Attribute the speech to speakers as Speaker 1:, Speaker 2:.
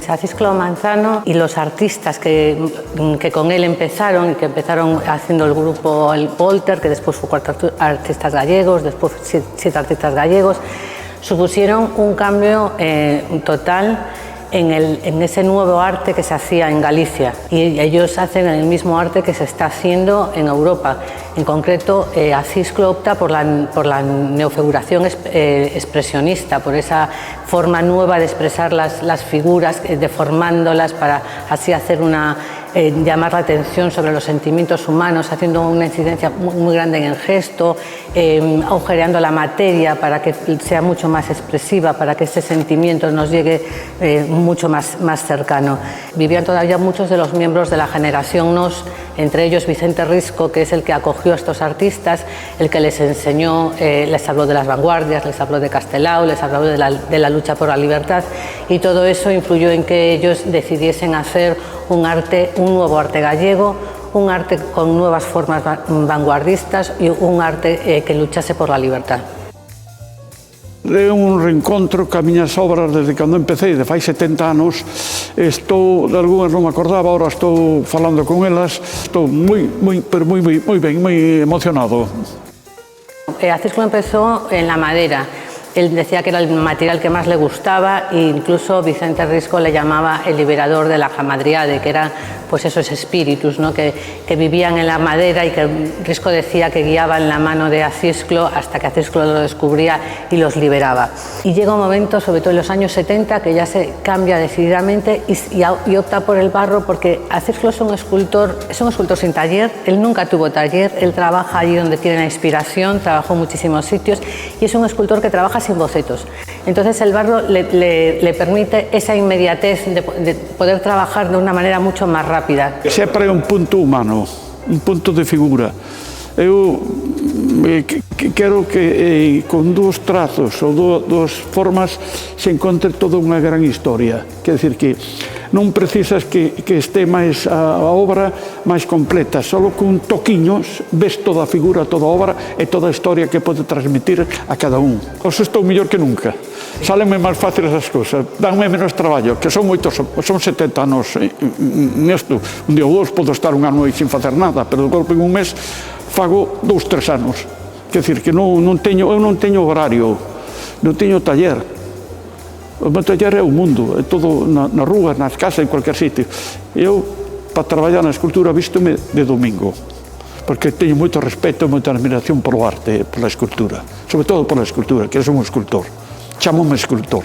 Speaker 1: Acisclo Manzano y los artistas que con él empezaron y que empezaron haciendo el grupo El Polter, que después fue 4 artistas gallegos, después 7 artistas gallegos, supusieron un cambio total en ese nuevo arte que se hacía en Galicia, y ellos hacen el mismo arte que se está haciendo en Europa. En concreto, Acisclo opta por la neofiguración expresionista, por esa forma nueva de expresar las figuras, deformándolas para así hacer llamar la atención sobre los sentimientos humanos, haciendo una incidencia muy grande en el gesto, agujereando la materia para que sea mucho más expresiva, para que ese sentimiento nos llegue mucho más cercano. Vivían todavía muchos de los miembros de la generación Nos, entre ellos Vicente Risco, que es el que acogió a estos artistas, el que les enseñó, les habló de las vanguardias, les habló de Castelao, les habló de la lucha por la libertad, y todo eso influyó en que ellos decidiesen hacer un nuevo arte gallego, un arte con nuevas formas vanguardistas y un arte que luchase por la libertad.
Speaker 2: É un reencontro ca miñas obras desde cando empecé, de fai 70 anos. Estou, de algunhas non me acordaba, ahora estou falando con elas, estou moi ben, moi emocionado.
Speaker 1: Acisclo empezó en la madera. Él decía que era el material que más le gustaba, e incluso Vicente Risco le llamaba el liberador de la jamadriade, que eran pues esos espíritus, ¿no? que vivían en la madera, y que Risco decía que guiaban la mano de Acisclo hasta que Acisclo lo descubría y los liberaba. Y llega un momento, sobre todo en los años 70, que ya se cambia decididamente y opta por el barro, porque Acisclo es un escultor sin taller. Él nunca tuvo taller, él trabaja allí donde tiene la inspiración, trabajó en muchísimos sitios, y es un escultor que trabaja sin bocetos. Entonces el barro le permite esa inmediatez de poder trabajar de una manera mucho más rápida.
Speaker 2: Sempre é un punto humano, un punto de figura. Eu quero que con 2 trazos ou 2 formas se encontre toda unha gran historia. Quer dizer que non precisas que este máis a obra máis completa, só con toquiños ves toda a figura, toda a obra e toda a historia que pode transmitir a cada un. Oso estou mellor que nunca. Sálenme máis fáciles as cousas, danme menos traballo, que son 70 anos nesto. Un día ou 2 podo estar un ano aí sin facer nada, pero de golpe en un mes fago 2-3 anos. Quer dizer que eu non teño horario, non teño taller. O meu taller é o mundo, é todo nas rúas, nas casas, en cualquier sitio. Eu, para traballar na escultura, vístome de domingo, porque teño moito respeto e moita admiración polo arte, pola escultura, sobre todo pola escultura, que son un escultor. Chámome escultor.